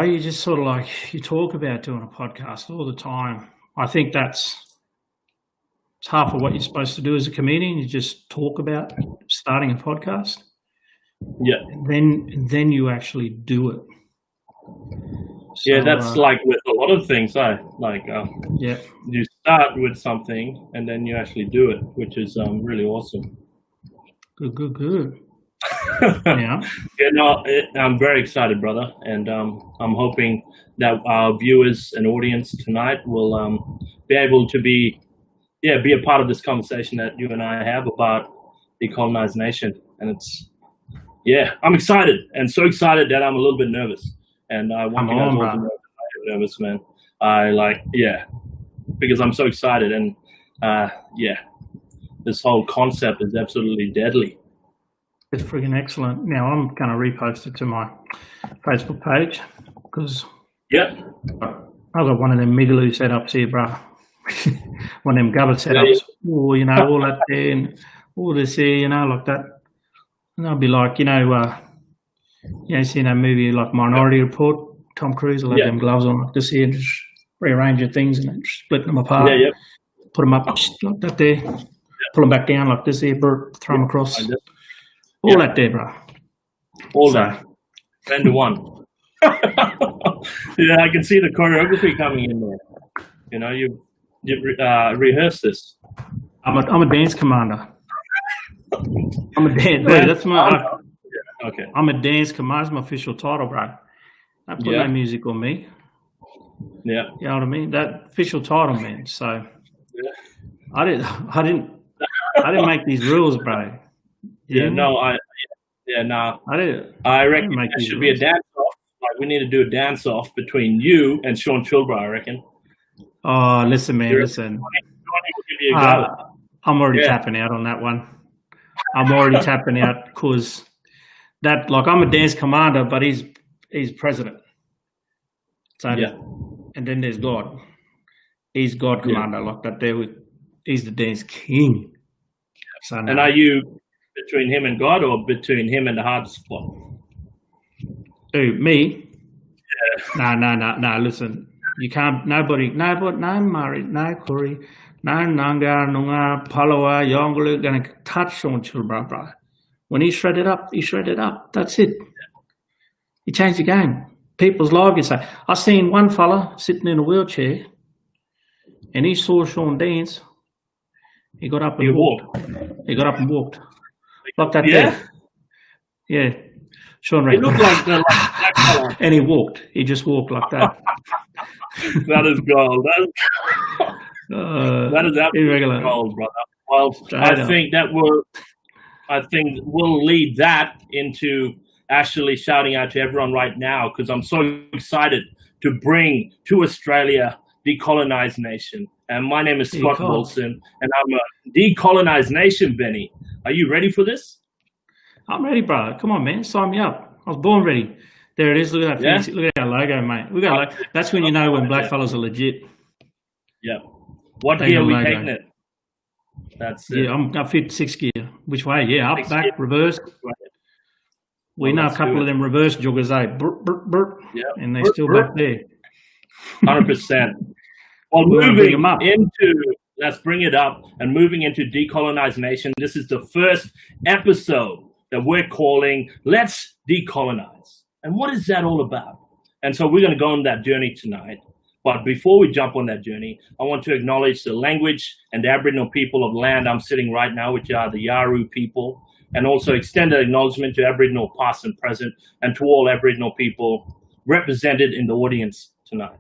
You just sort of like you talk about doing a podcast all the time. I think it's half of what you're supposed to do as a comedian. You just talk about starting a podcast. Yeah. And then you actually do it. So, yeah, that's like with a lot of things. Yeah, you start with something and then you actually do it, which is really awesome. Good. Yeah. I'm very excited, brother, and I'm hoping that our viewers and audience tonight will be able to be a part of this conversation that you and I have about Decolonise Nation. And I'm excited, and so excited that I'm a little bit nervous. And I want you guys all to know that I'm nervous, man. Because I'm so excited, and this whole concept is absolutely deadly. It's freaking excellent. Now I'm going to repost it to my Facebook page because I've got one of them Migaloo setups here, bro. One of them gullet setups. All that there and all this here, like that. And I'll be like, seen that movie like Minority Report, Tom Cruise will have them gloves on like this here and just rearrange your things and then split them apart. Put them up like that there. Pull them back down like this here, throw them across. All that there, bro. All that. 10 to 1. I can see the choreography coming in there. You rehearsed this. I'm a dance commander. I'm a dance. That's my. Okay. I'm a dance commander. That's my official title, bro. I put no music on me. Yeah. You know what I mean? That official title, man. So I didn't make these rules, bro. I reckon there should be a dance off. Like we need to do a dance off between you and Sean Chilbra, I reckon. Oh, listen, man, listen. I'm already tapping out on that one. I'm already tapping out because I'm a dance commander, but he's president. So and then there's God. He's God commander, like that. He's the dance king. So and are you between him and God, or between him and the hard spot? Who, me? Yeah. No. Listen, you can't. Nobody, no Murray, no Curry, no Nanga, Nunga, Palawa, Yonglu gonna touch on Chilbra, bro. When he shredded up, he shredded up. That's it. He changed the game. People's lives. I seen one fella sitting in a wheelchair, and he saw Sean dance. He got up and walked. He got up and walked. Like that there. Yeah. Sean It looked like that color. And he walked. He just walked like that. That is gold. That is absolutely gold, brother. Well, I think we'll lead that into actually shouting out to everyone right now, because I'm so excited to bring to Australia Decolonise Nation. And my name is Scott Wilson, and I'm a Decolonise Nation, Benny. Are you ready for this? I'm ready, bro. Come on, man. Sign me up. I was born ready. There it is. Look at that fancy. Look at our logo, mate. That's when you know when black fellas are legit. Yeah. What gear are we taking it? That's it. Yeah, I'm fit 6 gear. Which way? Yeah, up, back, reverse. We know a couple of them reverse joggers, and they're still back there. 100%. Well, let's bring it up and moving into Decolonise Nation. This is the first episode that we're calling Let's Decolonise. And what is that all about? And so we're going to go on that journey tonight. But before we jump on that journey, I want to acknowledge the language and the Aboriginal people of land I'm sitting right now, which are the Yaru people, and also extend an acknowledgement to Aboriginal past and present, and to all Aboriginal people represented in the audience tonight.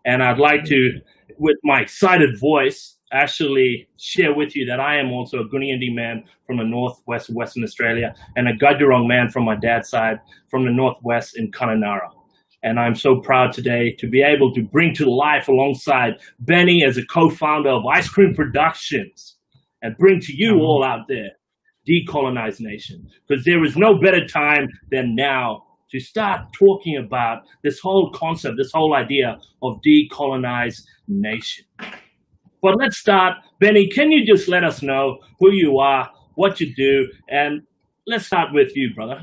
And I'd like to, with my excited voice, actually share with you that I am also a Guniandi man from the northwest of Western Australia, and a Gudjerong man from my dad's side from the northwest in Kununurra. And I'm so proud today to be able to bring to life alongside Benny as a co-founder of Ice Cream Productions, and bring to you all out there Decolonise Nation, because there is no better time than now to start talking about this whole concept, this whole idea of Decolonise Nation. But let's start. Benny, can you just let us know who you are, what you do, and let's start with you, brother.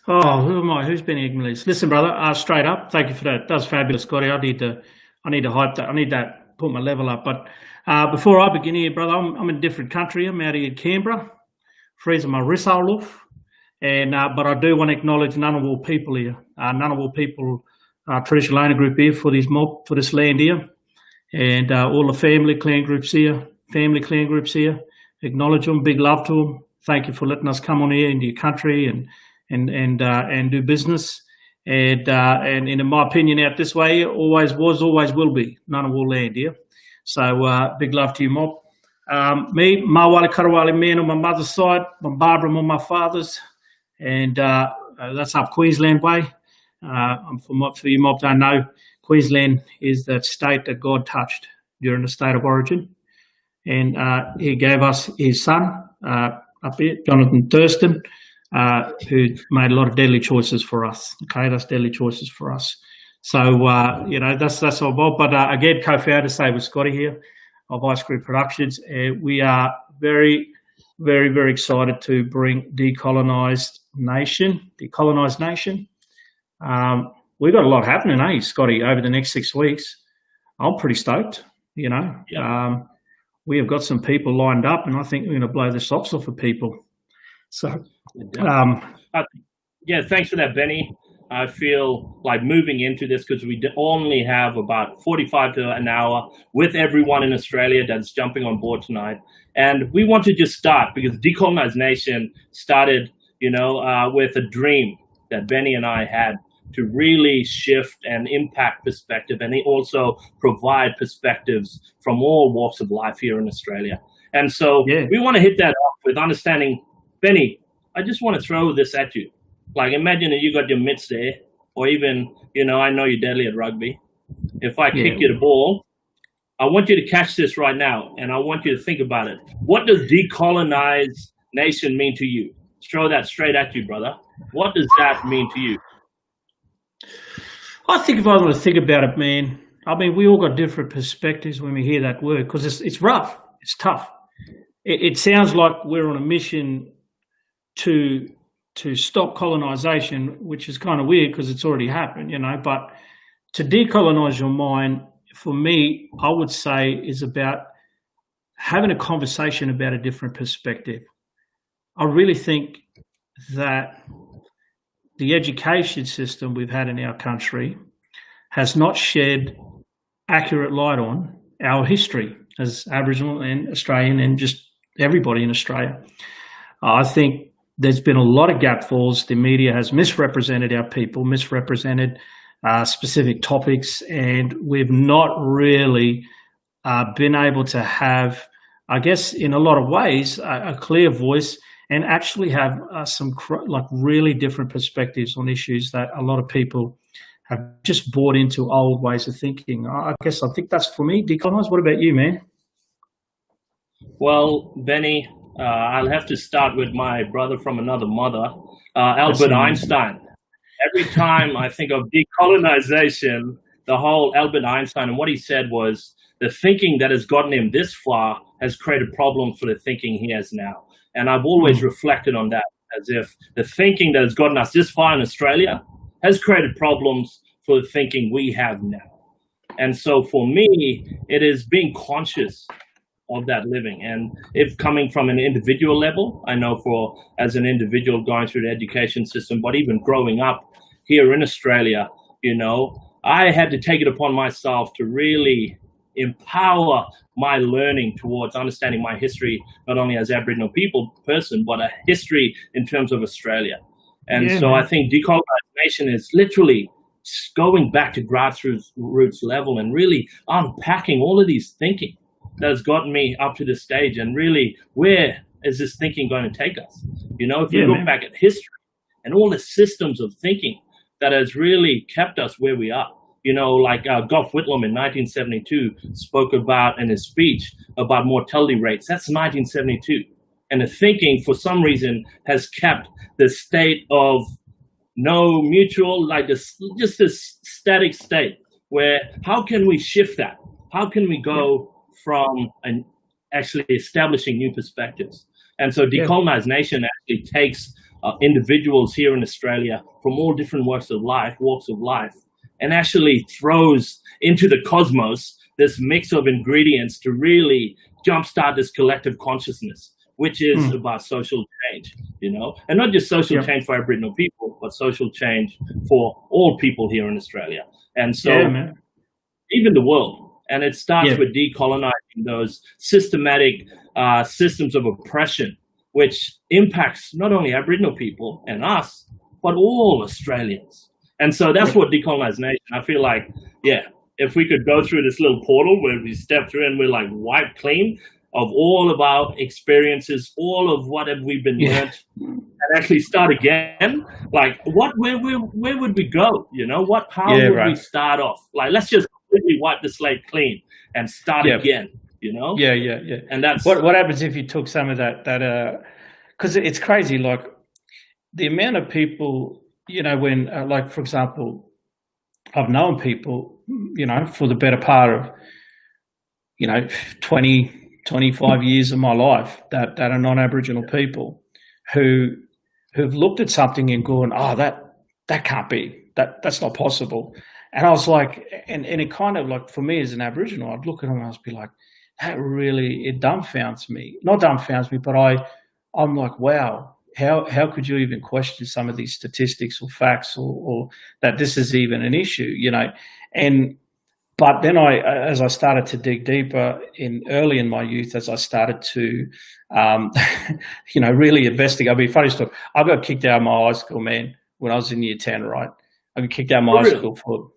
Oh, who am I? Who's been ignorant? Listen, brother, straight up, thank you for that. That's fabulous, Scotty. I need to hype that. I need that, put my level up. But before I begin here, brother, I'm in a different country. I'm out here in Canberra, freezing my wrist all off. And but I do want to acknowledge Ngunnawal people here. Ngunnawal people, traditional owner group here for this land here, and all the family clan groups here. Acknowledge them, big love to them. Thank you for letting us come on here into your country and do business. And in my opinion, out this way, always was, always will be Ngunnawal land here. So big love to you, mob. Me, Mawali Karawali man on my mother's side, my Barbara on my father's, and that's up Queensland way. For you mob don't know, Queensland is that state that God touched during the state of origin. And he gave us his son up here, Jonathan Thurston, who made a lot of deadly choices for us. Okay, that's deadly choices for us. So that's all about. But again, co-founder, say with Scotty here of Ice Cream Productions, we are very, very, very excited to bring Decolonise Nation. We've got a lot happening, Scotty, over the next 6 weeks. I'm pretty stoked. Yeah. We have got some people lined up, and I think we're going to blow the socks off of people. So, thanks for that, Benny. I feel like moving into this because we only have about 45 to an hour with everyone in Australia that's jumping on board tonight. And we want to just start because Decolonise Nation started, with a dream that Benny and I had to really shift and impact perspective, and also provide perspectives from all walks of life here in Australia. And so we want to hit that off with understanding, Benny, I just want to throw this at you. Like, imagine that you got your mitts there, or even, I know you're deadly at rugby. If I kick you the ball, I want you to catch this right now, and I want you to think about it. What does Decolonise Nation mean to you? Throw that straight at you, brother. What does that mean to you? I think if I want to think about it, man, I mean, we all got different perspectives when we hear that word because it's rough, it's tough. It sounds like we're on a mission to stop colonisation, which is kind of weird because it's already happened, But to decolonise your mind, for me, I would say is about having a conversation about a different perspective. I really think that the education system we've had in our country has not shed accurate light on our history as Aboriginal and Australian and just everybody in Australia. I think there's been a lot of gap falls. The media has misrepresented our people, misrepresented specific topics, and we've not really been able to have, I guess, in a lot of ways, a clear voice and actually have some really different perspectives on issues that a lot of people have just bought into old ways of thinking. I think that's for me. Decolonise. What about you, man? Well, Benny, I'll have to start with my brother from another mother, Albert Einstein. Every time I think of decolonisation, the whole Albert Einstein, and what he said was the thinking that has gotten him this far has created problems for the thinking he has now. And I've always reflected on that as if the thinking that has gotten us this far in Australia has created problems for the thinking we have now. And so for me, it is being conscious of that living. And if coming from an individual level, I know as an individual going through the education system, but even growing up here in Australia, I had to take it upon myself to really empower my learning towards understanding my history, not only as Aboriginal person, but a history in terms of Australia. And I think decolonisation is literally going back to grassroots level and really unpacking all of these thinking that has gotten me up to this stage, and really, where is this thinking going to take us? If you look back at history and all the systems of thinking that has really kept us where we are. Like Gough Whitlam in 1972 spoke about in his speech about mortality rates. That's 1972. And the thinking, for some reason, has kept the state of no mutual, just this static state where how can we shift that? How can we go from actually establishing new perspectives? And so Decolonise Nation actually takes individuals here in Australia from all different walks of life, and actually throws into the cosmos this mix of ingredients to really jumpstart this collective consciousness, which is about social change, and not just social change for Aboriginal people, but social change for all people here in Australia. And so even the world. And it starts with decolonizing those systematic systems of oppression, which impacts not only Aboriginal people and us, but all Australians. And so that's what Decolonise Nation, I feel like, if we could go through this little portal where we step through and we're like wiped clean of all of our experiences, all of what have we been learned, and actually start again, like where would we go? How would we start off? Like, let's just completely wipe the slate clean and start again, And that's what happens if you took some of that because it's crazy, like the amount of people, when like, for example, I've known people, for the better part of 20-25 years of my life that are non-Aboriginal people who've looked at something and gone, oh, that can't be, that's not possible. And I was like, and it kind of like, for me as an Aboriginal, I'd look at them and I'd be like, that really, it dumbfounds me. Not dumbfounds me, but I'm like, wow, how could you even question some of these statistics or facts or that this is even an issue, But then as I started to dig deeper early in my youth, as I started to, really investigate. I mean, funny story, I got kicked out of my high school, man, when I was in year 10, right? I got kicked out of my high school for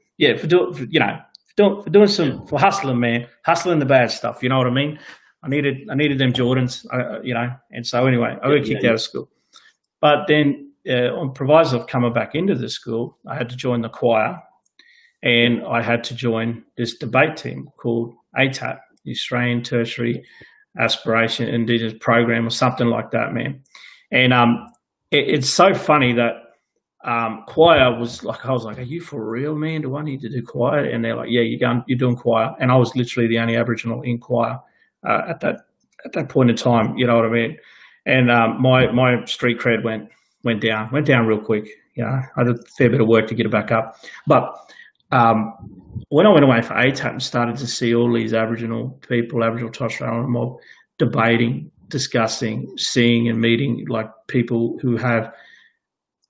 hustling, man, hustling the bad stuff. You know what I mean? I needed them Jordans, and so anyway, I got kicked out of school. But then on proviso of coming back into the school, I had to join the choir. And I had to join this debate team called ATAP, the Australian Tertiary Aspiration Indigenous Program, or something like that, man. And it's so funny that choir was like, I was like, are you for real, man? Do I need to do choir? And they're like, yeah, you're doing choir. And I was literally the only Aboriginal in choir at that point in time, you know what I mean? And my street cred went down real quick. I had a fair bit of work to get it back up. But when I went away for ATAP and started to see all these Aboriginal people, Aboriginal Torres Strait Islander mob, debating, discussing, seeing and meeting like people who have,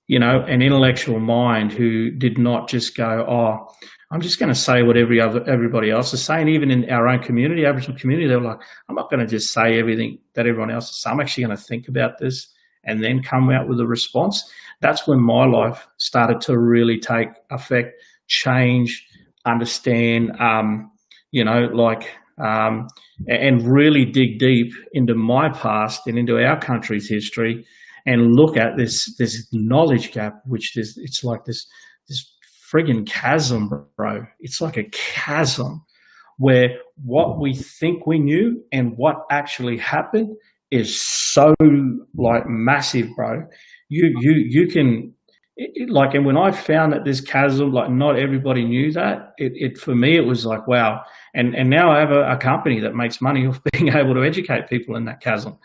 an intellectual mind, who did not just go, oh, I'm just going to say what everybody else is saying. Even in our own community, Aboriginal community, they were like, I'm not going to just say everything that everyone else is saying. I'm actually going to think about this and then come out with a response. That's when my life started to really take effect, change, understand, and really dig deep into my past and into our country's history and look at this knowledge gap, which it's like this friggin' chasm, bro. It's like a chasm where what we think we knew and what actually happened is so like massive, bro. You can. And when I found that this chasm, like not everybody knew that, it for me, it was like, wow. And now I have a company that makes money off being able to educate people in that chasm.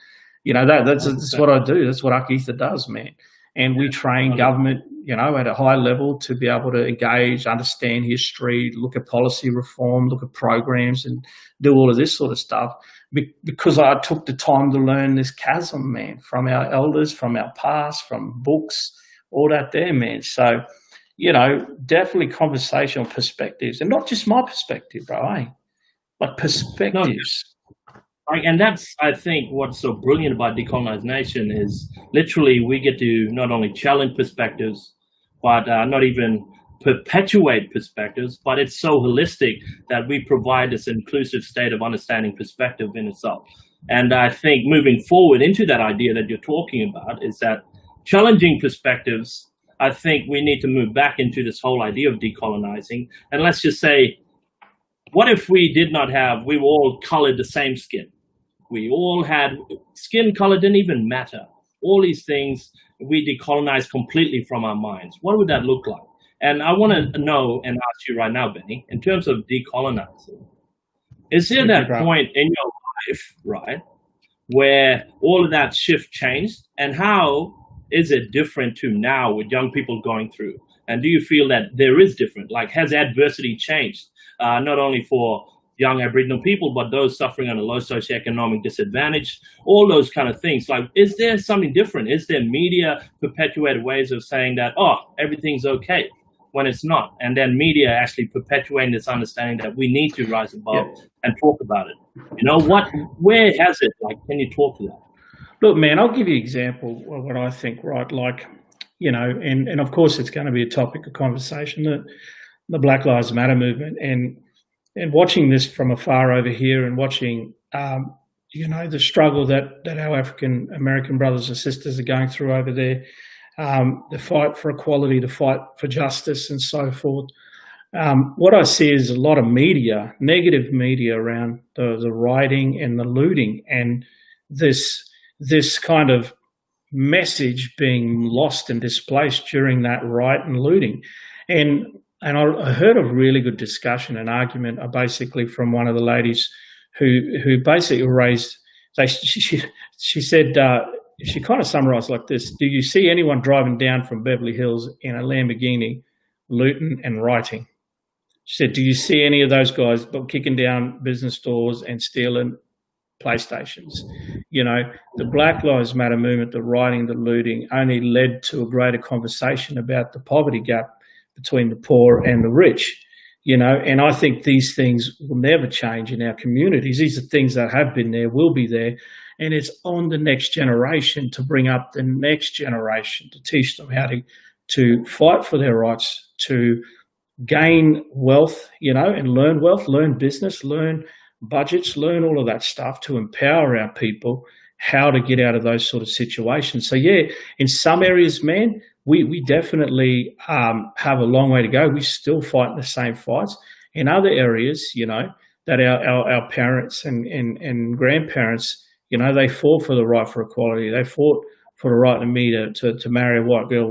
That's what I do. That's what Akitha does, man. And we train government, at a high level to be able to engage, understand history, look at policy reform, look at programs and do all of this sort of stuff because I took the time to learn this chasm, man, from our elders, from our past, from books, all that there, man. So, definitely conversational perspectives, and not just my perspective, bro, like perspectives. No, and that's, I think, what's so brilliant about Decolonise Nation is literally we get to not only challenge perspectives, but not even perpetuate perspectives, but it's so holistic that we provide this inclusive state of understanding perspective in itself. And I think moving forward into that idea that you're talking about is that challenging perspectives, I think we need to move back into this whole idea of decolonizing. And let's just say, what if we were all colored the same skin? We all had skin color didn't even matter. All these things we decolonized completely from our minds. What would that look like? And I want to know and ask you right now, Benny, in terms of decolonizing, is there that point in your life, right, where all of that shift changed, and how is it different to now with young people going through? And do you feel that there is different? Like, has adversity changed, not only for young Aboriginal people, but those suffering under low socioeconomic disadvantage, all those kind of things? Like, is there something different? Is there media perpetuated ways of saying that, oh, everything's okay, when it's not? And then media actually perpetuating this understanding that we need to rise above and talk about it. You know, where has it, like, can you talk to that? Look, man, I'll give you an example of what I think, right? Like, you know, and of course it's going to be a topic of conversation, the Black Lives Matter movement, and watching this from afar over here and watching, you know, the struggle that our African American brothers and sisters are going through over there, the fight for equality, the fight for justice and so forth. What I see is a lot of media, negative media around the rioting and the looting, and this kind of message being lost and displaced during that riot and looting. And I heard a really good discussion and argument basically from one of the ladies who basically raised, she said, she kind of summarized like this: do you see anyone driving down from Beverly Hills in a Lamborghini looting and rioting? She said, do you see any of those guys kicking down business doors and stealing PlayStations? You know, the Black Lives Matter movement, the rioting, the looting, only led to a greater conversation about the poverty gap between the poor and the rich, you know, and I think these things will never change in our communities. These are things that have been there, will be there, and it's on the next generation to bring up the next generation, to teach them how to fight for their rights, to gain wealth, you know, and learn wealth, learn business, learn budgets, learn all of that stuff, to empower our people how to get out of those sort of situations. So yeah, in some areas, man, we definitely have a long way to go. We still fight the same fights. In other areas, you know, that our parents and grandparents, you know, they fought for the right for equality. They fought for the right to me to marry a white girl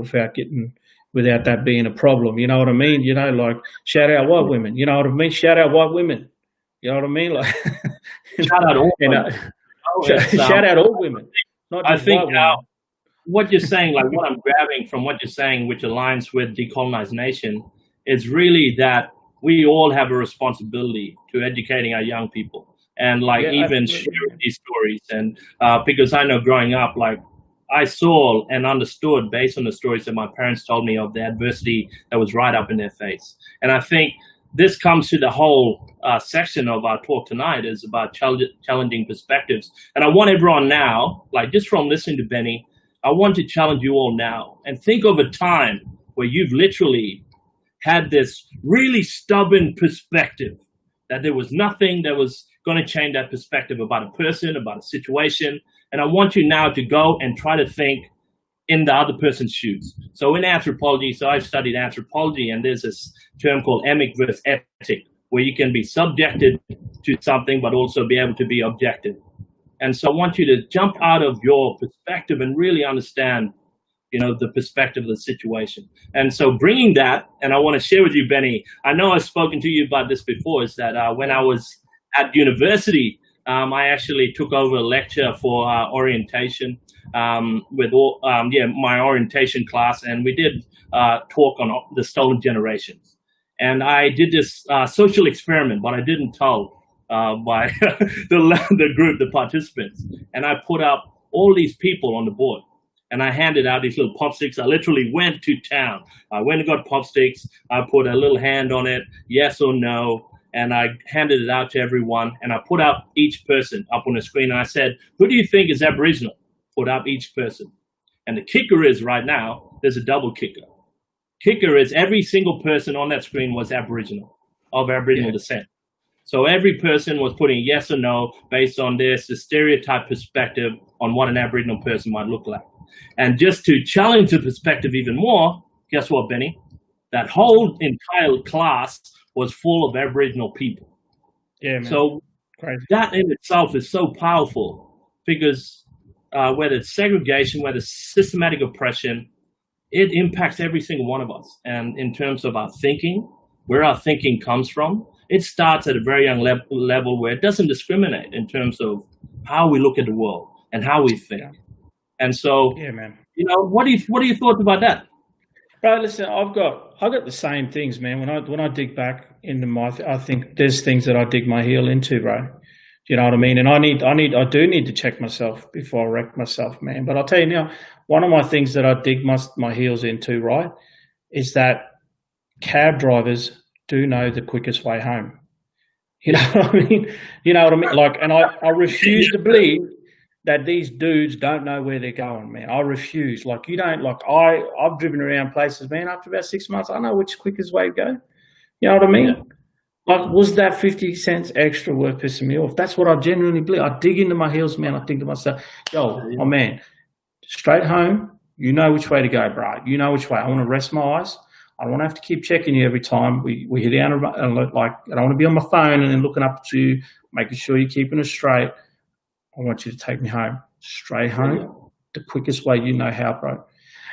without that being a problem. You know what I mean? You know, like, shout out white women. You know what I mean? Shout out white women. You know what I mean? Like, shout out all women. Shout out all women. Not just I think white women. What you're saying, like what I'm grabbing from what you're saying, which aligns with Decolonise Nation, is really that we all have a responsibility to educating our young people and even sharing these stories. And because I know growing up, like, I saw and understood based on the stories that my parents told me of the adversity that was right up in their face. And I think this comes to the whole section of our talk tonight, is about challenging perspectives. And I want everyone now, like, just from listening to Benny, I want to challenge you all now and think of a time where you've literally had this really stubborn perspective that there was nothing that was going to change that perspective about a person, about a situation. And I want you now to go and try to think in the other person's shoes. So in anthropology, so I've studied anthropology, and there's this term called emic versus etic, where you can be subjected to something, but also be able to be objective. And so I want you to jump out of your perspective and really understand, you know, the perspective of the situation. And so bringing that, and I want to share with you, Benny, I know I've spoken to you about this before, is that when I was at university, I actually took over a lecture for orientation with my orientation class, and we did talk on the stolen generations. And I did this social experiment, but I didn't tell by the group, the participants. And I put up all these people on the board, and I handed out these little pop sticks. I literally went to town. I went and got pop sticks. I put a little hand on it, yes or no, and I handed it out to everyone. And I put up each person up on the screen, and I said, who do you think is Aboriginal? Put up each person. And the kicker is, right now, there's a double kicker. Kicker is every single person on that screen was Aboriginal, of Aboriginal descent. So every person was putting yes or no based on the stereotype perspective on what an Aboriginal person might look like. And just to challenge the perspective even more, guess what, Benny? That whole entire class was full of Aboriginal people. Yeah, man. So that in itself is so powerful, because whether it's segregation, whether it's systematic oppression, it impacts every single one of us. And in terms of our thinking, where our thinking comes from, it starts at a very young level where it doesn't discriminate in terms of how we look at the world and how we think. And so what are your thoughts about that? Bro, listen, I've got the same things, man. When I dig back into I think there's things that I dig my heel into, bro. You know what I mean? And I do need to check myself before I wreck myself, man. But I'll tell you now, one of my things that I dig my heels into, right, is that cab drivers do know the quickest way home. You know what I mean? You know what I mean? Like, and I refuse to believe that these dudes don't know where they're going, man. I refuse. Like, you don't, like, I've driven around places, man, after about 6 months, I know which quickest way to go. You know what I mean? Yeah. Like, was that 50 cents extra worth pissing me off? That's what I genuinely believe. I dig into my heels, man. I think to myself, yo, oh man, straight home, you know which way to go, bro. You know which way. I want to rest my eyes. I don't want to have to keep checking you every time we hit down and look like, I don't want to be on my phone and then looking up at you, making sure you're keeping it straight. I want you to take me home, straight home, the quickest way you know how, bro.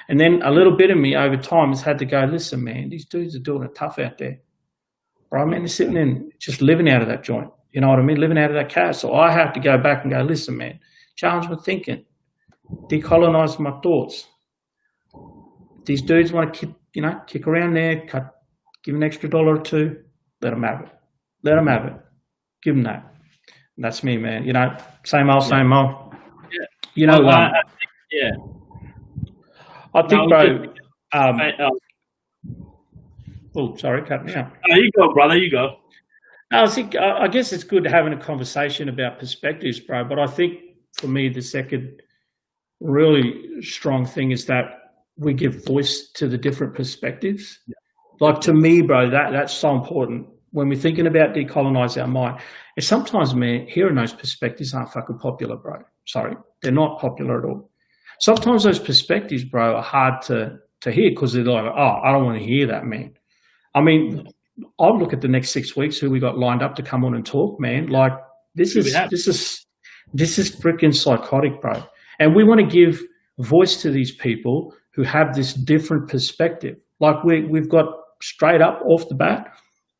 And then a little bit of me over time has had to go, listen, man, these dudes are doing it tough out there. Right, man, they're sitting in, just living out of that joint. You know what I mean? Living out of that car. So I have to go back and go, listen, man, challenge my thinking, decolonize my thoughts. These dudes want to kick around there, give an extra $1 or $2, let them have it. Let them have it. Give them that. And that's me, man. You know, same old, same old. Yeah. You know, yeah. I think, bro. Oh, sorry, cut me out. No, you go, brother. You go. I guess it's good having a conversation about perspectives, bro. But I think for me, the second really strong thing is that we give voice to the different perspectives. Yeah. Like, to me, bro, that's so important when we're thinking about decolonize our mind. And sometimes, man, hearing those perspectives aren't fucking popular, bro. Sorry, they're not popular at all. Sometimes those perspectives, bro, are hard to hear because they're like, oh, I don't want to hear that, man. I mean, I'll look at the next 6 weeks who we got lined up to come on and talk, man. Like, this is freaking psychotic, bro. And we want to give voice to these people who have this different perspective. Like, we've got straight up off the bat,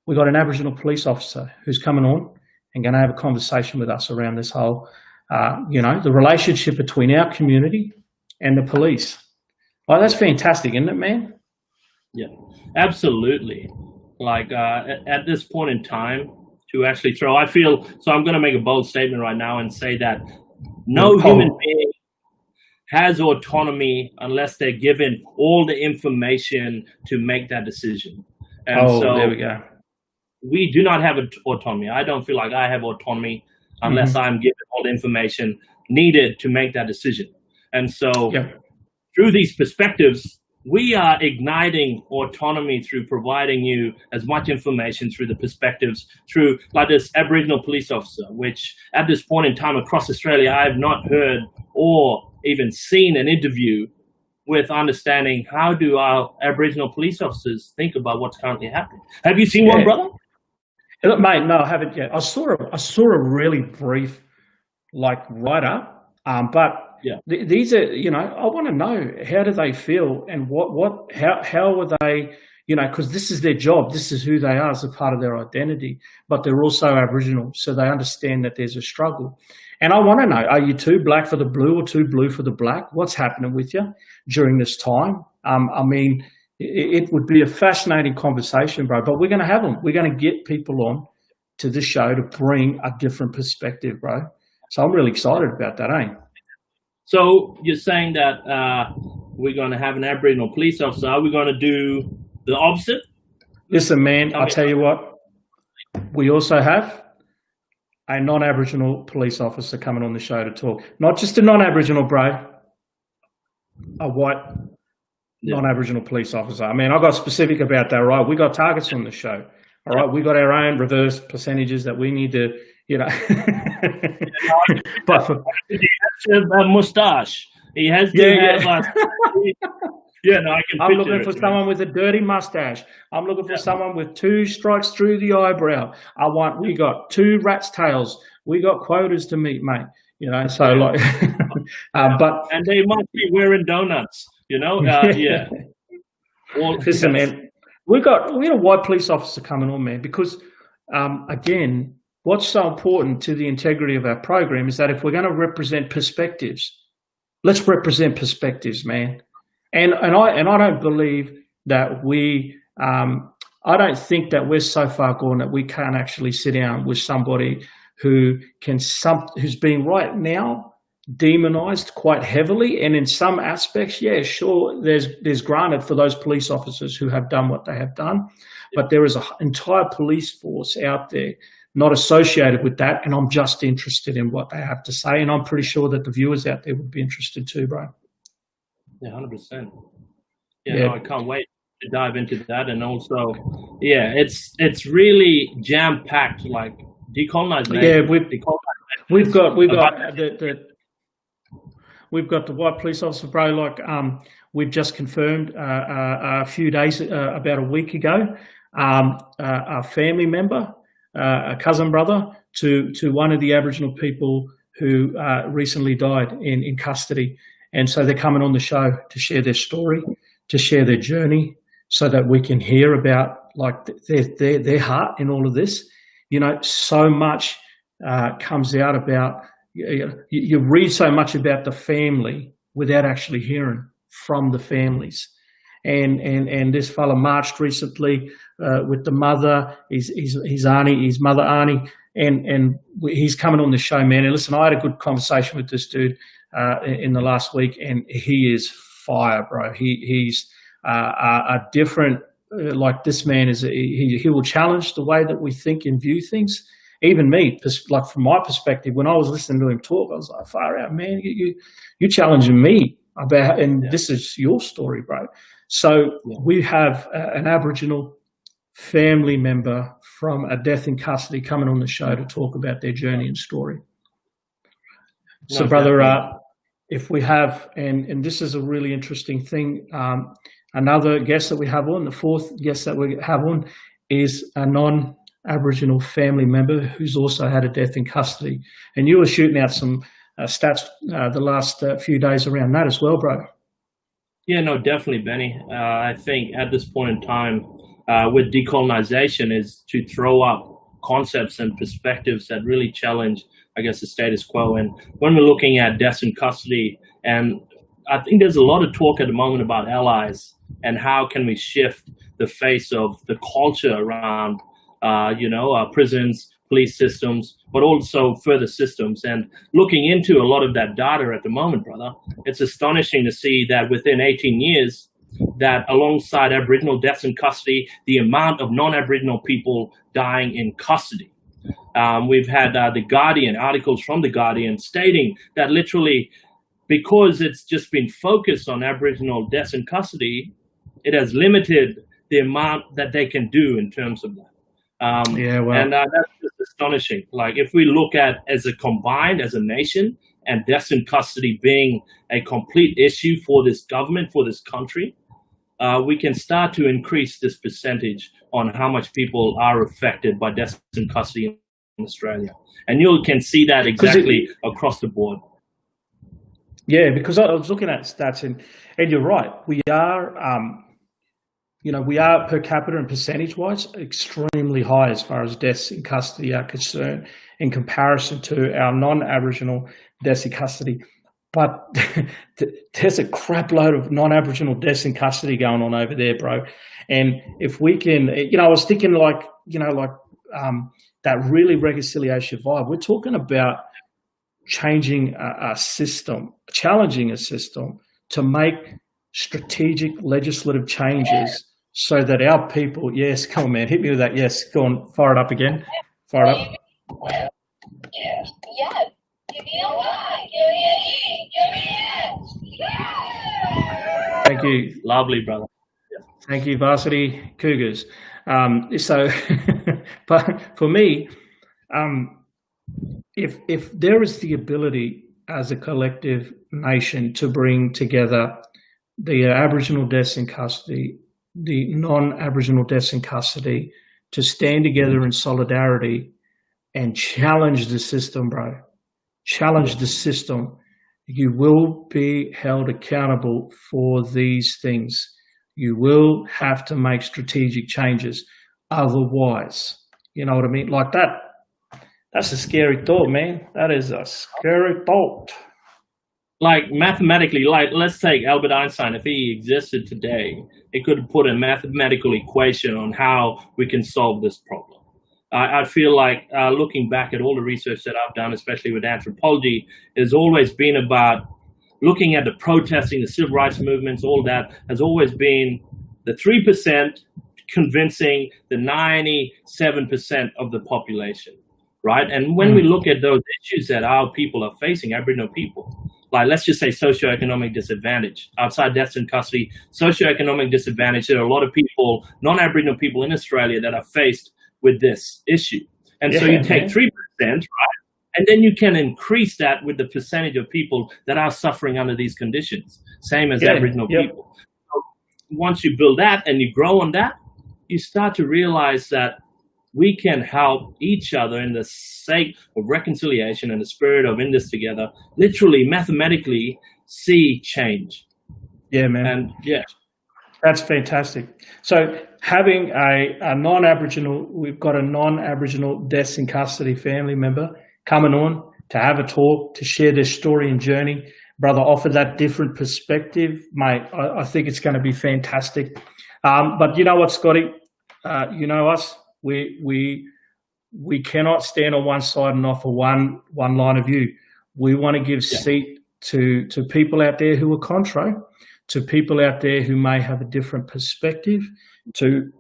we've got an Aboriginal police officer who's coming on and going to have a conversation with us around this whole, the relationship between our community and the police. Oh, that's fantastic, isn't it, man? Yeah, absolutely. Like, at this point in time, to actually throw, I feel, so I'm going to make a bold statement right now and say that no human being has autonomy unless they're given all the information to make that decision. And so there we go. We do not have autonomy. I don't feel like I have autonomy unless I'm given all the information needed to make that decision. And so through these perspectives, we are igniting autonomy through providing you as much information through the perspectives, through like this Aboriginal police officer, which at this point in time across Australia, I have not heard or even seen an interview with understanding how do our Aboriginal police officers think about what's currently happening. Have you seen one, brother? Look, mate, no, I haven't yet. I saw a really brief write-up, but these are, I want to know, how do they feel and how are they, because this is their job, this is who they are as a part of their identity, but they're also Aboriginal, so they understand that there's a struggle. And I want to know, are you too black for the blue or too blue for the black? What's happening with you during this time? I mean, it would be a fascinating conversation, bro, but we're going to have them. We're going to get people on to the show to bring a different perspective, bro. So I'm really excited about that, eh? So you're saying that we're going to have an Aboriginal police officer. Are we going to do the opposite? Listen, man, I'll tell you what. We also have a non-Aboriginal police officer coming on the show to talk. Not just a non-Aboriginal, bro. A white non-Aboriginal police officer. I mean, I got specific about that, right? We got targets on the show. All right, we got our own reverse percentages that we need to, But he has a mustache. He has I'm looking for someone with a dirty mustache. I'm looking for someone with 2 strikes through the eyebrow. We got 2 rat's tails. We got quotas to meet, mate. But and they must be wearing donuts. Well, listen, man, we got a white police officer coming on, man, because again, what's so important to the integrity of our program is that if we're going to represent perspectives, let's represent perspectives, man. And I don't believe that I don't think that we're so far gone that we can't actually sit down with somebody who's being right now demonized quite heavily, and in some aspects, yeah, sure, there's granted for those police officers who have done what they have done, but there is an entire police force out there not associated with that, and I'm just interested in what they have to say, and I'm pretty sure that the viewers out there would be interested too, bro. Yeah, 100%. Yeah. No, I can't wait to dive into that, and also, yeah, it's really jam packed, like Decolonise. Yeah, we've got the white police officer, bro. Like we've just confirmed a few days, about a week ago, a family member, a cousin brother to one of the Aboriginal people who recently died in custody, and so they're coming on the show to share their story, to share their journey, so that we can hear about like their heart in all of this. You know, so much comes out about. You read so much about the family without actually hearing from the families, and this fella marched recently with the mother, his auntie, his mother Arnie, and he's coming on the show, man. And listen, I had a good conversation with this dude in the last week, and he is fire, bro. He's a different, like this man is. He will challenge the way that we think and view things. Even me, like from my perspective, when I was listening to him talk, I was like, far out, man, you're challenging me about, and this is your story, bro. So we have an Aboriginal family member from a death in custody coming on the show to talk about their journey and story. So, brother, if we have, and this is a really interesting thing, another guest that we have on, the fourth guest that we have on, is a non-Aboriginal family member who's also had a death in custody. And you were shooting out some stats the last few days around that as well, bro. Yeah, no, definitely, Benny. I think at this point in time, with decolonisation, is to throw up concepts and perspectives that really challenge, I guess, the status quo. And when we're looking at deaths in custody, and I think there's a lot of talk at the moment about allies and how can we shift the face of the culture around prisons, police systems, but also further systems. And looking into a lot of that data at the moment, brother, it's astonishing to see that within 18 years, that alongside Aboriginal deaths in custody, the amount of non-Aboriginal people dying in custody. We've had The Guardian, articles from The Guardian stating that literally, because it's just been focused on Aboriginal deaths in custody, it has limited the amount that they can do in terms of that. And that's just astonishing. Like if we look at as a nation, and deaths in custody being a complete issue for this government, for this country, we can start to increase this percentage on how much people are affected by deaths in custody in Australia. And you can see that exactly across the board. Yeah, because I was looking at stats, and you're right. We are, we are per capita and percentage-wise extremely high as far as deaths in custody are concerned in comparison to our non-Aboriginal deaths in custody. But there's a crap load of non-Aboriginal deaths in custody going on over there, bro. And if we can, I was thinking that really reconciliation vibe. We're talking about changing a system, challenging a system to make strategic legislative changes so that our people, yes, come on, man, hit me with that. Yes, go on, fire it up again. Fire it up. Yeah. Thank you. Lovely, brother. Thank you, Varsity Cougars. So, but for me, if there is the ability as a collective nation to bring together the Aboriginal deaths in custody, the non-Aboriginal deaths in custody, to stand together in solidarity and challenge the system, bro. Challenge the system. You will be held accountable for these things. You will have to make strategic changes. Otherwise, you know what I mean? Like that's a scary thought, man. That is a scary thought. like mathematically, like let's take Albert Einstein. If he existed today, he could put a mathematical equation on how we can solve this problem. I feel like looking back at all the research that I've done, especially with anthropology, has always been about looking at the protesting, the civil rights movements, all that has always been the 3% convincing the 97% of the population, right? And when we look at those issues that our people are facing, Aboriginal people, like let's just say socioeconomic disadvantage, outside deaths in custody, socioeconomic disadvantage, there are a lot of people, non-Aboriginal people in Australia that are faced with this issue. And so you take 3%, right? And then you can increase that with the percentage of people that are suffering under these conditions, same as Aboriginal people. So once you build that and you grow on that, you start to realize that we can help each other in the sake of reconciliation and the spirit of in this together, literally, mathematically see change. Yeah, man. And that's fantastic. So having a non-Aboriginal, we've got a non-Aboriginal deaths in custody family member coming on to have a talk, to share their story and journey, brother, offer that different perspective, mate. I think it's going to be fantastic. But you know what, Scotty? You know us. We cannot stand on one side and offer one line of view. We want to give seat to people out there who are contra, to people out there who may have a different perspective, to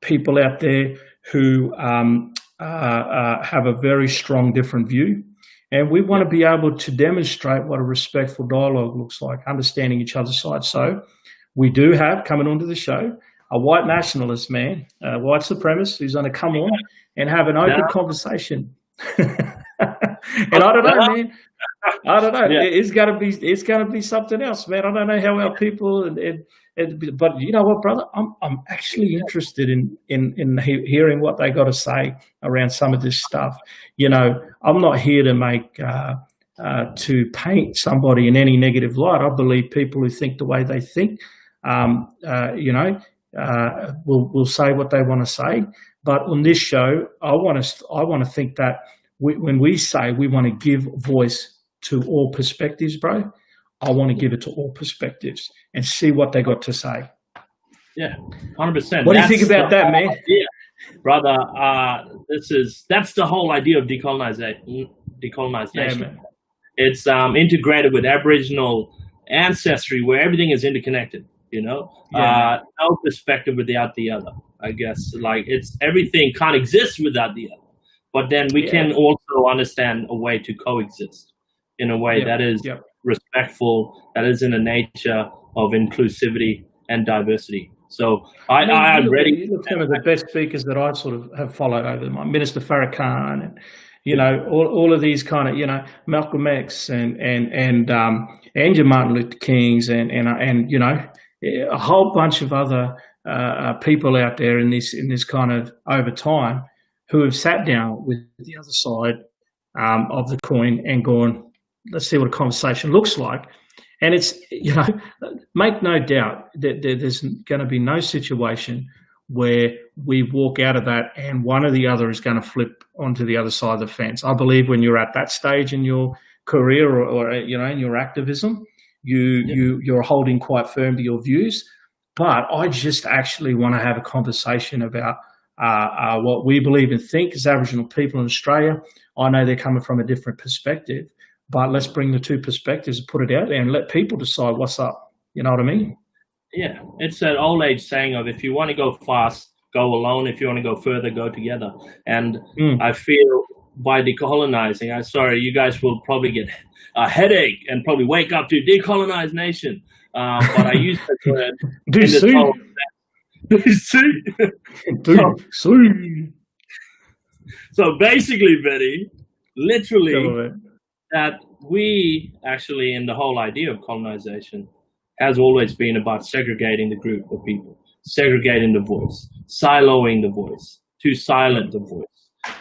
people out there who have a very strong different view. And we want to be able to demonstrate what a respectful dialogue looks like, understanding each other's side. So we do have, coming onto the show, a white nationalist man, a white supremacist who's going to come on and have an open conversation. And I don't know, man. I don't know. It's gonna be something else, man. I don't know how our people but you know what, brother? I'm actually interested in hearing what they got to say around some of this stuff. You know, I'm not here to make to paint somebody in any negative light. I believe people who think the way they think, you know, will say what they want to say. But on this show, I want to think that when we say we want to give voice to all perspectives, bro, I want to give it to all perspectives and see what they got to say. Yeah, 100%. What do you think about that, man? Yeah, brother. That's the whole idea of decolonization. Yeah, it's integrated with Aboriginal ancestry, where everything is interconnected. You know, no perspective without the other. I guess like it's everything can't exist without the other. But then we can also understand a way to coexist in a way that is respectful, that is in the nature of inclusivity and diversity. So I'm ready. You look at some of the best speakers that I sort of have followed over my Minister Farrakhan and, you know, all of these kind of, you know, Malcolm X and your Martin Luther Kings and you know, a whole bunch of other people out there in this kind of over time who have sat down with the other side of the coin and gone, let's see what a conversation looks like. And it's, you know, make no doubt that there's going to be no situation where we walk out of that and one or the other is going to flip onto the other side of the fence. I believe when you're at that stage in your career or you know, in your activism, you're holding quite firm to your views. But I just actually want to have a conversation about what we believe and think as Aboriginal people in Australia. I know they're coming from a different perspective, but let's bring the two perspectives and put it out there and let people decide what's up. You know what I mean? Yeah, it's that old age saying of if you want to go fast, go alone. If you want to go further, go together. And I feel by decolonizing, you guys will probably get a headache and probably wake up to decolonize nation. But I use that word. So basically, Betty, literally, that we actually, in the whole idea of colonization, has always been about segregating the group of people, segregating the voice, siloing the voice, to silent the voice.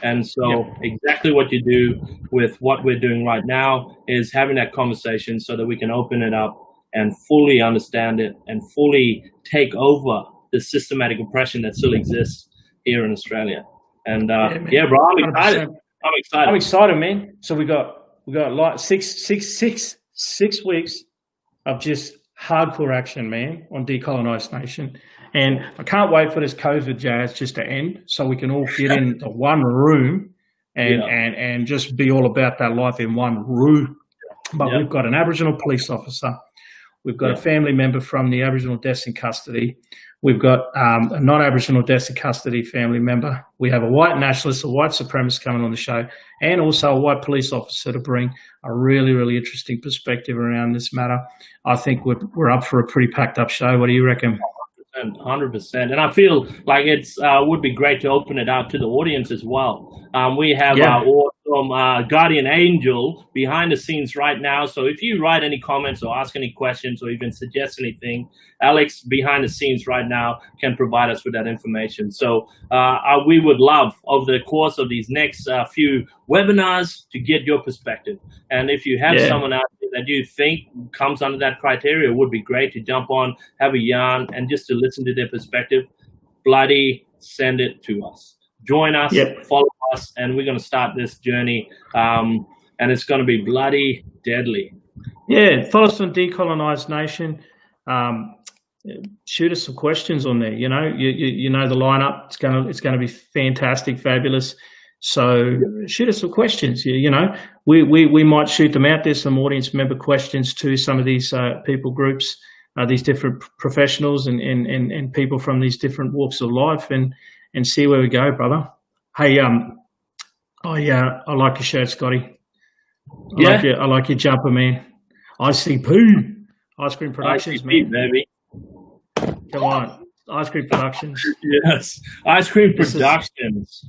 And so exactly what you do with what we're doing right now is having that conversation so that we can open it up and fully understand it and fully take over the systematic oppression that still exists here in Australia. And bro, I'm excited. 100%. I'm excited, man. So we got like six 6 weeks of just hardcore action, man, on Decolonise Nation. And I can't wait for this COVID jazz just to end so we can all get into one room and just be all about that life in one room. But we've got an Aboriginal police officer. We've got a family member from the Aboriginal deaths in custody. We've got a non-Aboriginal deaths in custody family member. We have a white nationalist, a white supremacist coming on the show, and also a white police officer to bring a really, really interesting perspective around this matter. I think we're up for a pretty packed up show. What do you reckon? 100%. And I feel like it's would be great to open it out to the audience as well. We have our awesome guardian angel behind the scenes right now. So if you write any comments or ask any questions or even suggest anything, Alex behind the scenes right now can provide us with that information. So we would love, over the course of these next few webinars, to get your perspective. And if you have someone out there that you think comes under that criteria, it would be great to jump on, have a yarn, and just to listen to their perspective. Bloody send it to us. Join us, follow us, and we're going to start this journey, and it's going to be bloody deadly. Yeah, follow us on Decolonise Nation. Shoot us some questions on there. You know the lineup. It's going to be fantastic, fabulous. So shoot us some questions. You know, we might shoot them out. There's some audience member questions to some of these people groups, these different professionals and people from these different walks of life, and see where we go, brother. Hey, I like your shirt, Scotty. I like your jumper, man. ICP, Ice Cream Productions, ICP, man. Baby. Come on, Ice Cream Productions. Yes, Ice Cream Productions.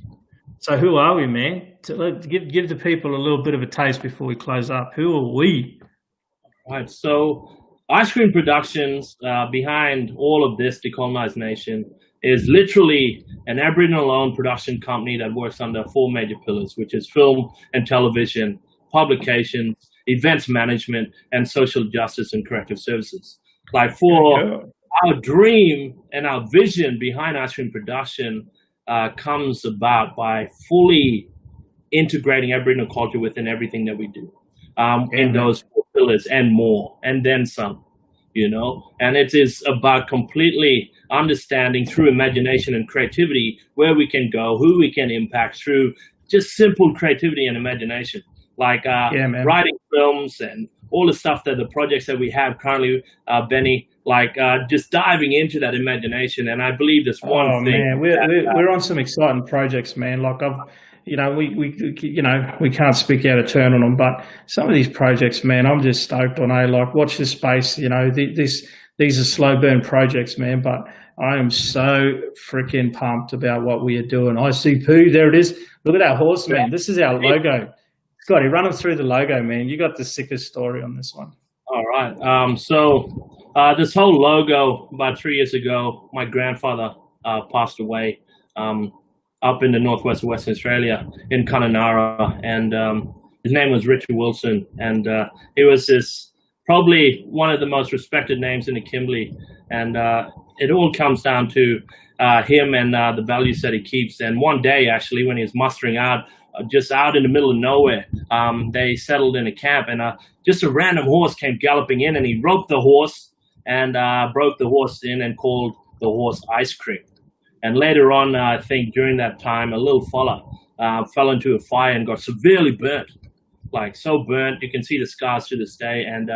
So who are we, man? Give the people a little bit of a taste before we close up. Who are we? Right. So Ice Cream Productions, behind all of this Decolonise Nation, is literally an Aboriginal-owned production company that works under 4 major pillars, which is film and television, publications, events management, and social justice and corrective services. Like for our dream and our vision behind Ice Cream Production comes about by fully integrating Aboriginal culture within everything that we do, in those 4 pillars and more, and then some. You know, and it is about completely understanding through imagination and creativity where we can go, who we can impact through just simple creativity and imagination, like writing films and all the stuff that the projects that we have currently, Benny, like just diving into that imagination. And I believe this one thing. Man, we're on some exciting projects, man. Like we can't speak out of turn on them, but some of these projects, man, I'm just stoked on. Like, watch this space. You know, these are slow burn projects, man, but I am so freaking pumped about what we are doing. ICP, there it is. Look at our horse, man. This is our logo. Scotty, run us through the logo, man. You got the sickest story on this one. All right. So this whole logo, about 3 years ago, my grandfather passed away. Up in the northwest of Western Australia in Kununurra, and his name was Richard Wilson, and he was probably one of the most respected names in the Kimberley, and it all comes down to him and the values that he keeps. And one day, actually, when he was mustering out, just out in the middle of nowhere, they settled in a camp, and just a random horse came galloping in, and he roped the horse and broke the horse in and called the horse Ice Cream. And later on, I think during that time, a little fella fell into a fire and got severely burnt, like so burnt. You can see the scars to this day. And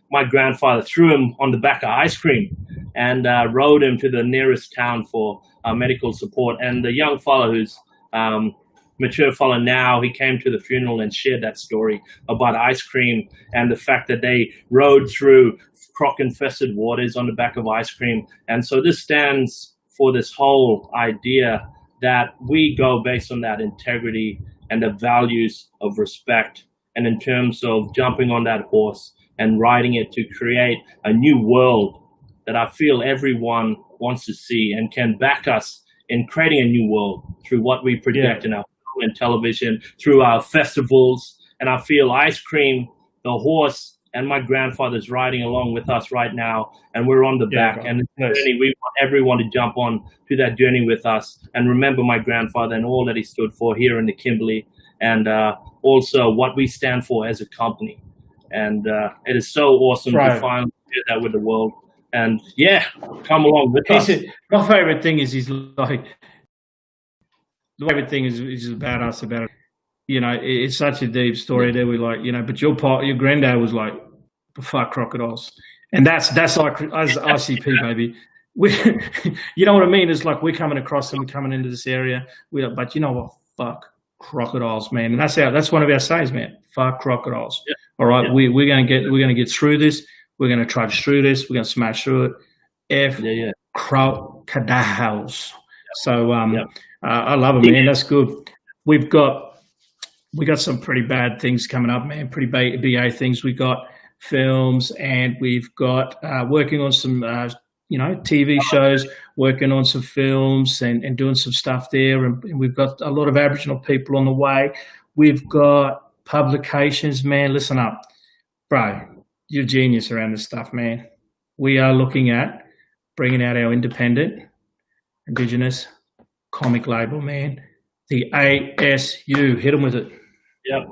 my grandfather threw him on the back of Ice Cream and rode him to the nearest town for medical support. And the young fella, who's mature fella now, he came to the funeral and shared that story about Ice Cream and the fact that they rode through croc-infested waters on the back of Ice Cream. And so this stands for this whole idea that we go based on that integrity and the values of respect, and in terms of jumping on that horse and riding it to create a new world that I feel everyone wants to see and can back us in creating a new world through what we project in our film and television, through our festivals. And I feel Ice Cream, the horse, and my grandfather's riding along with us right now, and we're on the back. And journey, we want everyone to jump on to that journey with us and remember my grandfather and all that he stood for here in the Kimberley, and also what we stand for as a company. And it is so awesome to finally share that with the world. And yeah, come along with us. My favorite thing is he's like, the favorite thing is about us, about it. You know, it's such a deep story that we like, you know, but your granddad was like, fuck crocodiles. And that's like as ICP, baby. We, you know what I mean? It's like we're coming across them, we're coming into this area. But you know what? Fuck crocodiles, man. And that's one of our sayings, man. Fuck crocodiles. Yeah. All right, yeah. We're gonna get through this. We're gonna trudge through this. We're gonna smash through it. Crocodiles. So I love it, man. That's good. We got some pretty bad things coming up, man. Pretty BA things. We got films, and we've got working on some TV shows, working on some films and doing some stuff there. And we've got a lot of Aboriginal people on the way. We've got publications, man. Listen up, bro. You're a genius around this stuff, man. We are looking at bringing out our independent Indigenous comic label, man. The ASU. Hit them with it. Yep.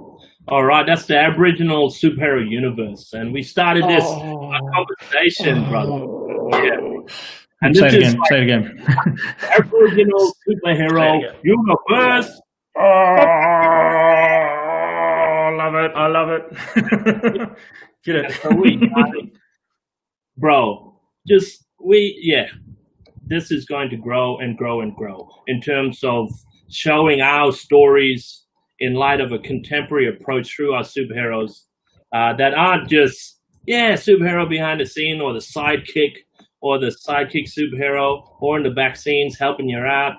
All right, that's the Aboriginal Superhero Universe, and we started this conversation, brother. Yeah. And say it again. Aboriginal Superhero Universe. I love it. Get it. So bro, this is going to grow and grow and grow in terms of showing our stories in light of a contemporary approach through our superheroes that aren't just, superhero behind the scene or the sidekick superhero or in the back scenes helping you out.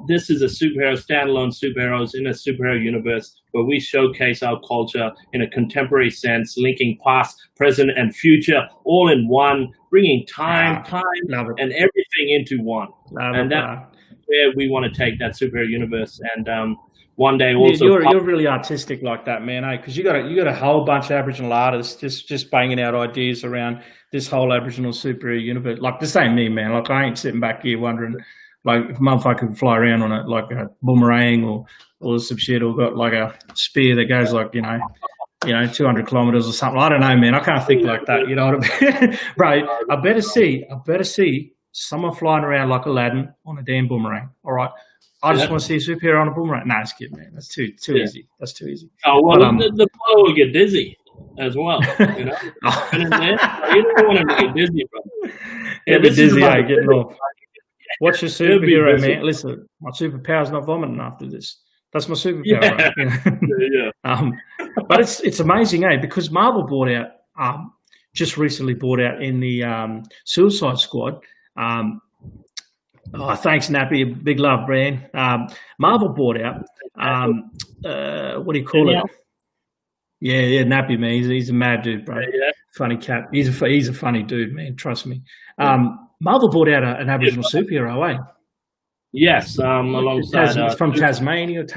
This is a standalone superheroes in a superhero universe where we showcase our culture in a contemporary sense, linking past, present, and future all in one, bringing time and everything into one. That's where we want to take that superhero universe. And one day also, you're really artistic like that, man. Because you got a whole bunch of Aboriginal artists just banging out ideas around this whole Aboriginal superhero universe. Like this ain't me, man. Like I ain't sitting back here wondering, like if a motherfucker could fly around on it like a boomerang or some shit, or got like a spear that goes like 200 kilometers or something. I don't know, man. I can't think like that. You know what I mean, bro? I better see someone flying around like Aladdin on a damn boomerang. All right. I just want to see a superhero on a boomerang. Nah, it's good, man. That's too easy. That's too easy. Oh, well, the fellow will get dizzy as well, you know? You don't want him to get dizzy, bro. Get dizzy, getting off. What's your superhero, man? Listen, my superpower's not vomiting after this. That's my superpower, right? You know? But it's amazing, because Marvel just recently bought out in the Suicide Squad. Thanks, Nappy. Big love, Brian. Marvel bought out. What do you call it? Yeah, Nappy, man. He's a mad dude, bro. Yeah. Funny cat. He's a funny dude, man. Trust me. Marvel bought out an Aboriginal superhero, eh? Yes, alongside. It's from Tasmania,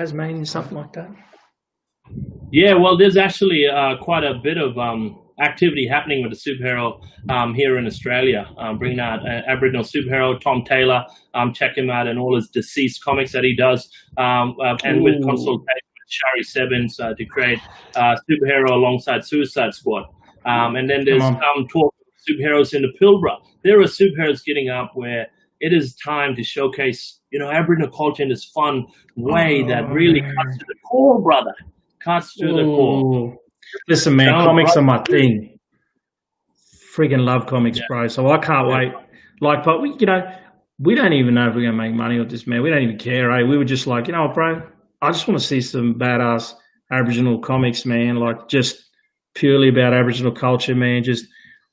something like that. Yeah, well, there's actually quite a bit of activity happening with the superhero here in Australia, bringing out an Aboriginal superhero, Tom Taylor. Check him out and all his deceased comics that he does, and with consultation with Shari Sebbins to create superhero alongside Suicide Squad. And then there's talk of superheroes in the Pilbara. There are superheroes getting up where it is time to showcase, Aboriginal culture in this fun way that really cuts to the core, brother. Cuts to the core. Listen, man, comics are my thing. Friggin' love comics, bro. So I can't wait. But we don't even know if we're gonna make money with this, man. We don't even care, eh? We were just like, bro, I just want to see some badass Aboriginal comics, man. Like just purely about Aboriginal culture, man. Just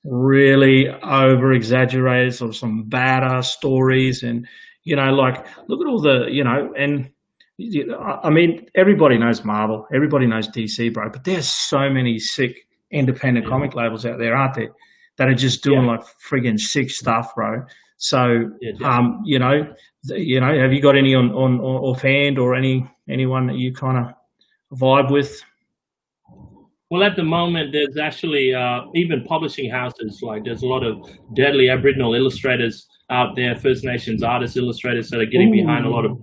really over exaggerated, sort of some badass stories, and look at all the, and. I mean, everybody knows Marvel, everybody knows DC, bro, but there's so many sick independent comic labels out there, aren't there, that are just doing like friggin' sick stuff, bro. So, have you got any on offhand or anyone that you kind of vibe with? Well, at the moment, there's actually even publishing houses, like there's a lot of deadly Aboriginal illustrators out there, First Nations artists, illustrators that are getting behind a lot of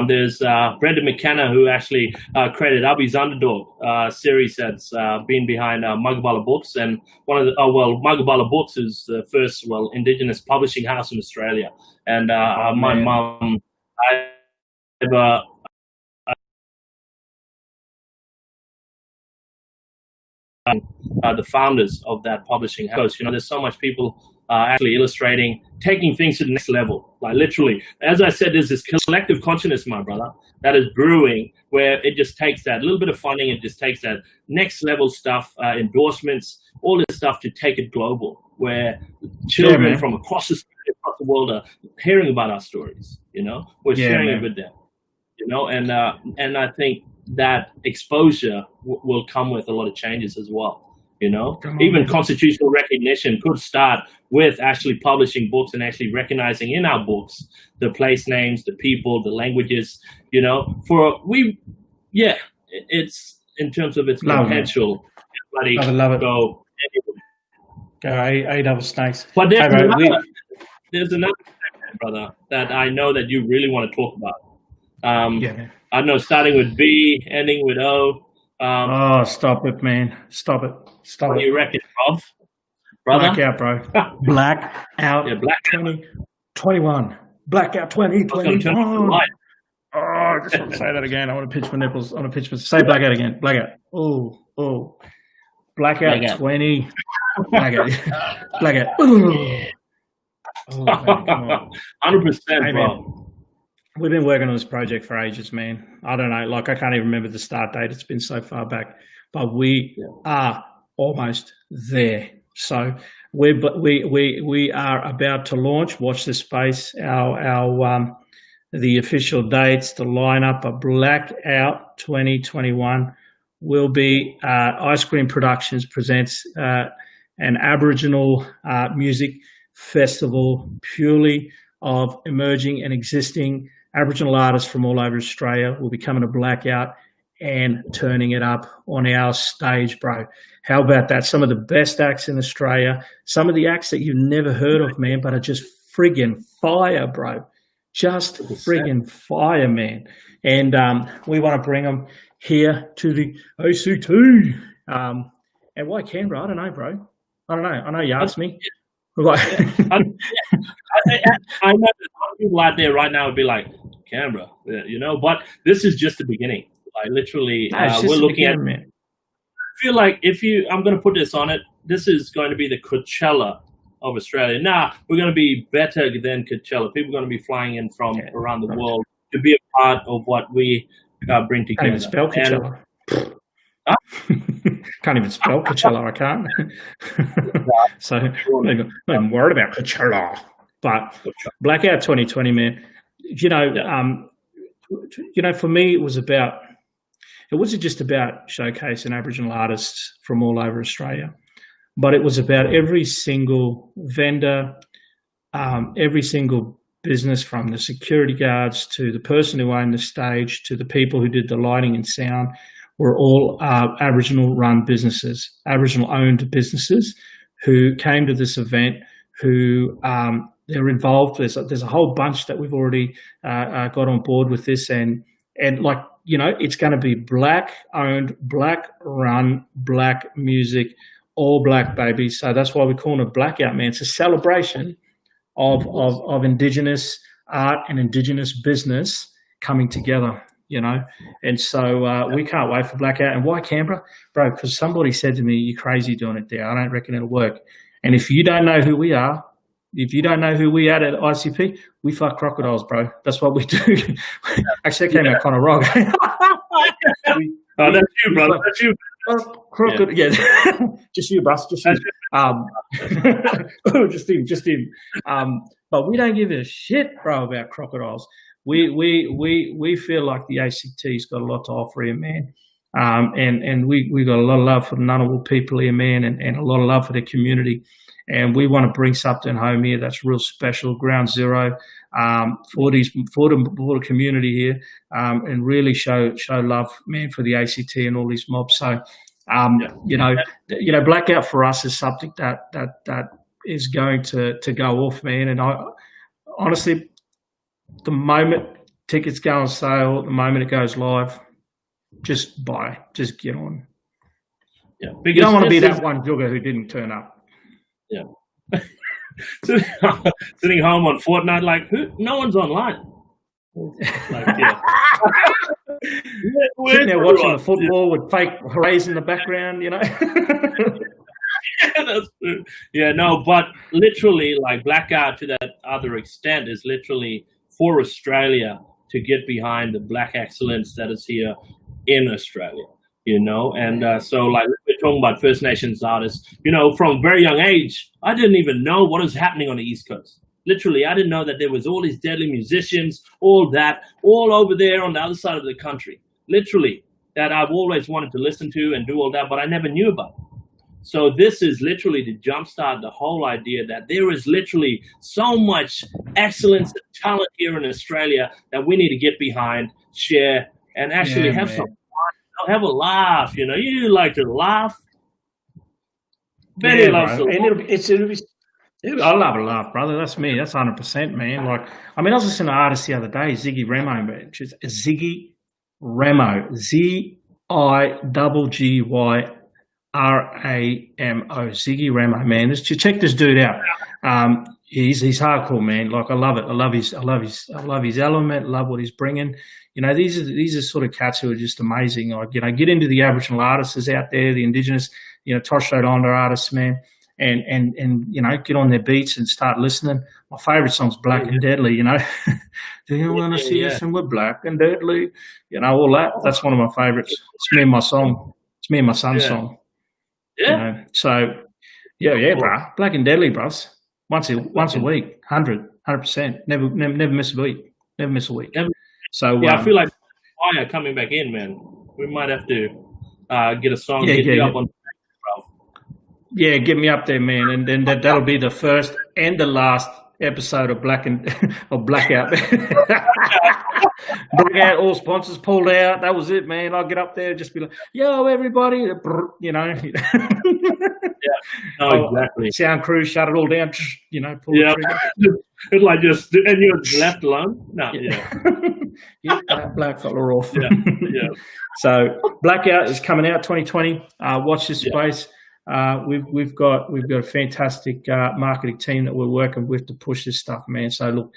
There's Brendan McKenna, who actually created Abby's Underdog series that's been behind Mugabala Books, and one of the Mugabala Books is the first Indigenous publishing house in Australia. And my mum, the founders of that publishing house. There's so much people actually illustrating, taking things to the next level. Like literally, as I said, there's this collective consciousness, my brother, that is brewing, where it just takes that little bit of funding, it just takes that next level stuff, endorsements, all this stuff to take it global, where children from across the world are hearing about our stories. We're sharing it with them. And I think that exposure will come with a lot of changes as well. Even constitutional recognition could start with actually publishing books and actually recognizing in our books the place names, the people, the languages. It's in terms of its potential. I love it. Go A double snakes. But there's another segment, brother, that I know that you really want to talk about. I don't know, starting with B, ending with O. Stop it, man. Stop it. What do you reckon, Rob? Blackout, bro. Blackout. Yeah, Blackout 2021. Blackout 2021. I just want to say that again. I want to pinch my nipples. Say blackout again. Blackout. Oh. Blackout 20. Blackout. Blackout. Oh, man, come on. 100%, bro. We've been working on this project for ages, man. I don't know, I can't even remember the start date. It's been so far back, but we are almost there. So we are about to launch. Watch this space. Our the official dates, the lineup of Blackout 2021 will be Ice Cream Productions presents an Aboriginal music festival purely of emerging and existing Aboriginal artists from all over Australia. Will be coming to Blackout and turning it up on our stage, bro. How about that? Some of the best acts in Australia, some of the acts that you've never heard of, man, but are just friggin' fire, bro. Just friggin' fire, man. And we want to bring them here to the ACT. And why Canberra? I don't know, bro. I don't know. I know you asked me. I know that a lot of people out there right now would be like, Canberra, but this is just the beginning. Like literally, we're looking at. Man. I feel like I'm going to put this on it. This is going to be the Coachella of Australia. We're going to be better than Coachella. People are going to be flying in from around the world to be a part of what we bring together. Can't even spell Coachella. Can't even spell Coachella. I can't. So I'm not even worried about Coachella. But Blackout 2020, man. For me, it wasn't just about showcasing Aboriginal artists from all over Australia, but it was about every single vendor, every single business, from the security guards to the person who owned the stage to the people who did the lighting and sound, were all Aboriginal-run businesses, Aboriginal-owned businesses who came to this event, who they're involved. There's a whole bunch that we've already got on board with this, and it's going to be Black-owned, Black-run, Black music, all Black, baby. So that's why we call it Blackout, man. It's a celebration of Indigenous art and Indigenous business coming together, And so we can't wait for Blackout. And why Canberra? Bro, because somebody said to me, you're crazy doing it there. I don't reckon it'll work. And if you don't know who we are, if you don't know who we are at ICP, we fuck crocodiles, bro. That's what we do. Actually, that came out kind of wrong. That's you, brother. That's you. Yeah. Just you, bro. Just you. just him. But we don't give a shit, bro, about crocodiles. We feel like the ACT's got a lot to offer here, man. And we got a lot of love for the Ngunnawal people here, man, and a lot of love for the community. And we want to bring something home here that's real special, ground zero, for the community here, and really show love, man, for the ACT and all these mobs. So, Blackout for us is something that is going to go off, man. And I honestly, the moment Tickets go on sale the moment it goes live. Just buy. Just get on. Yeah, you don't want to be that one jugger who didn't turn up. Yeah. Sitting home on Fortnite, like, no one's online. Like, yeah. Sitting there watching the football with fake rays in the background, you know. Yeah, that's true. Yeah, no, but literally, like, blackout to that other extent is literally for Australia to get behind the black excellence that is here in Australia, you know. And so, like, we're talking about First Nations artists, you know, from a very young age, I didn't even know what was happening on the East Coast. Literally, I didn't know that there was all these deadly musicians, all over there on the other side of the country. Literally, that I've always wanted to listen to and do all that, but I never knew about. So this is literally to jumpstart the whole idea that there is literally so much excellence and talent here in Australia that we need to get behind, share, and actually have some fun, have a laugh. You know, you like to laugh. Benny loves to laugh. I love a laugh, brother. That's me. That's 100%, man. Like, I mean, I was listening to an artist the other day, Ziggy Remo, man. Which is Ziggy Remo, ZIGYRAMO, Ziggy Remo, man. Just check this dude out. He's hardcore, man. Like, I love it. I love his element. Love what he's bringing. You know, these are sort of cats who are just amazing. Like, you know, get into the Aboriginal artists out there, the Indigenous, you know, Torres Strait Islander artists, man. And you know, get on their beats and start listening. My favourite song's Black and Deadly, you know. Do you want to see us and we're black and deadly? You know, all that. That's one of my favourites. It's me and my song. It's me and my son's song. Yeah. You know? So, yeah, bro. Black and Deadly, bros. Once a week, 100%. Never miss a week. Never miss a week. So I feel like fire coming back in, man. We might have to get a song, get you up on. Yeah, get me up there, man, and then that'll be the first and the last episode of Blackout. Blackout, all sponsors pulled out. That was it, man. I'll get up there, just be like, "Yo, everybody," you know. Exactly. Sound crew, shut it all down. You know, pull the trigger. It's like just and you're left alone. No, Get that black fella off. Yeah. So Blackout is coming out 2020. Watch this space. We've got a fantastic marketing team that we're working with to push this stuff, man. So look,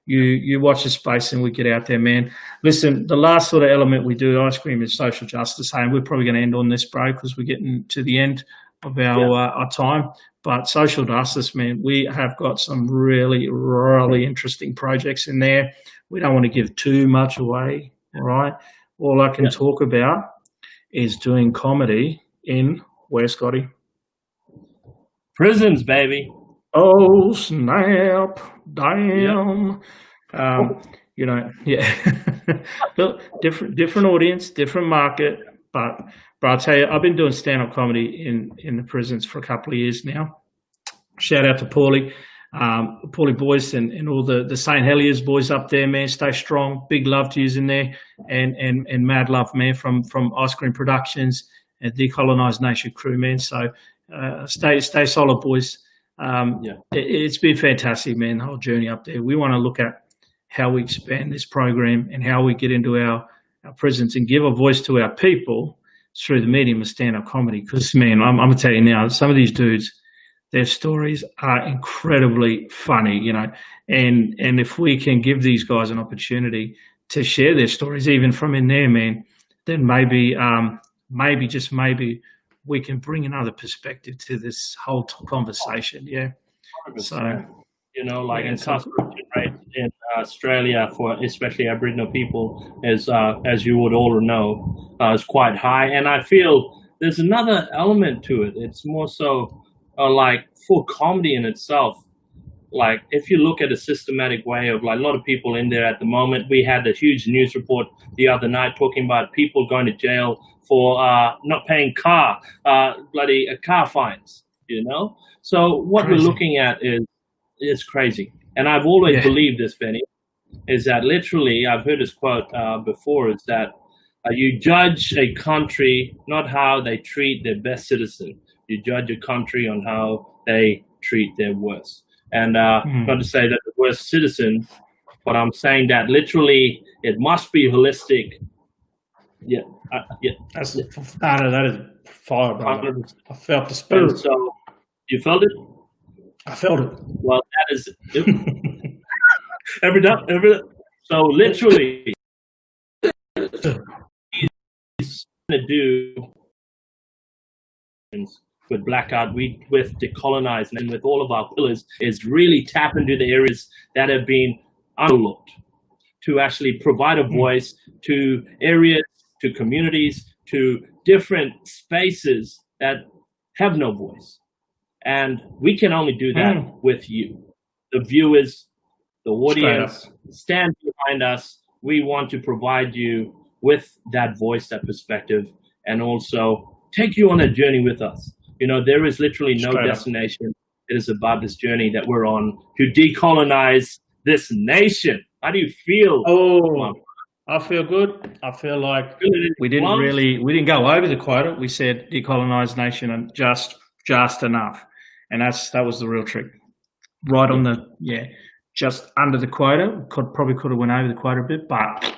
you watch the space and we get out there, man. Listen, the last sort of element we do Ice Cream is social justice, and we're probably going to end on this, bro, because we're getting to the end of our time. But social justice, man, we have got some really, really interesting projects in there. We don't want to give too much away, all right? All I can talk about is doing comedy in where, Scotty? Prisons, baby. Oh, snap. Damn. You know, Look, different audience, different market, but I'll tell you, I've been doing stand-up comedy in the prisons for a couple of years now. Shout out to Paulie boys and all the St. Heliers boys up there, man. Stay strong. Big love to you in there, and mad love, man, from Ice Cream Productions and Decolonise Nation crew, man. So stay solid, boys. It's been fantastic, man, the whole journey up there. We want to look at how we expand this program and how we get into our prisons and give a voice to our people through the medium of stand-up comedy. Because, man, I'm going to tell you now, some of these dudes, their stories are incredibly funny, you know. And if we can give these guys an opportunity to share their stories, even from in there, man, then maybe we can bring another perspective to this whole conversation. Yeah. 100%. So, you know, like incarceration rate in Australia for especially Aboriginal people is, as you would all know, is quite high. And I feel there's another element to it. It's more so like for comedy in itself. Like if you look at a systematic way of like a lot of people in there at the moment, we had a huge news report the other night talking about people going to jail for not paying car fines, you know? So what we're looking at is crazy. And I've always believed this, Benny, is that literally, I've heard this quote before, is that you judge a country not how they treat their best citizen. You judge a country on how they treat their worst. And not to say that the worst citizen, but I'm saying that literally It must be holistic. Yeah, yeah. That is fire, brother. I felt the spirit. And so you felt it? I felt it. Well, that is every time. So literally, he's gonna do with Blackout, with Decolonise, and with all of our pillars is really tap into the areas that have been overlooked, to actually provide a voice to areas, to communities, to different spaces that have no voice. And we can only do that with you, the viewers, the audience. Stand behind us. We want to provide you with that voice, that perspective, and also take you on a journey with us. You know, there is literally no destination. It is about this journey that we're on to decolonize this nation. How do you feel? Oh, I feel good. I feel like we didn't go over the quota. We said decolonize nation and just enough. And that was the real trick. Right on just under the quota. Probably could have went over the quota a bit, but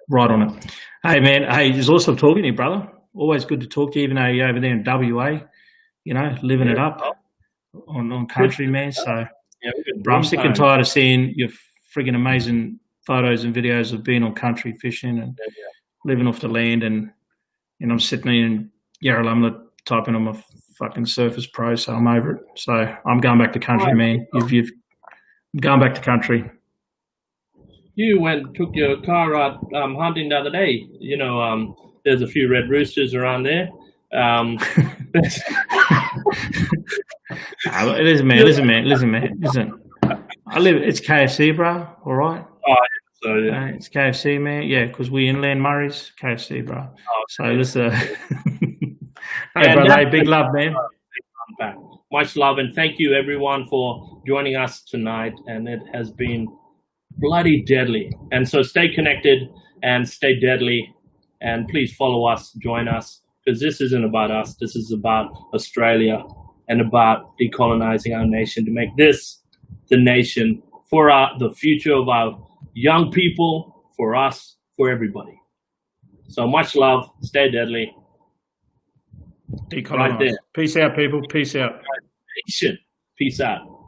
right on it. Hey man, it's awesome talking to you, brother. Always good to talk to you, even though you're over there in WA, you know, living it up on country, man. So I'm sick and tired of seeing your friggin' amazing photos and videos of being on country fishing and living off the land, and I'm sitting in Yarralumla typing on my fucking Surface Pro, so I'm over it. So I'm going back to country, man. You've going back to country. You took your car out hunting the other day. You know, there's a few red roosters around there. Listen, man. It's KFC, bro. All right. Oh, so yeah. It's KFC, man. Yeah, because we inland Murray's KFC, bro. Oh, so this. Hey, brother. Big love, man. Much love, and thank you, everyone, for joining us tonight. And it has been bloody deadly. And so stay connected and stay deadly. And please follow us, join us, because this isn't about us. This is about Australia and about decolonizing our nation to make this the nation for the future of our young people, for us, for everybody. So much love. Stay deadly. Decolonize. Right there. Peace out, people. Peace out. Peace out.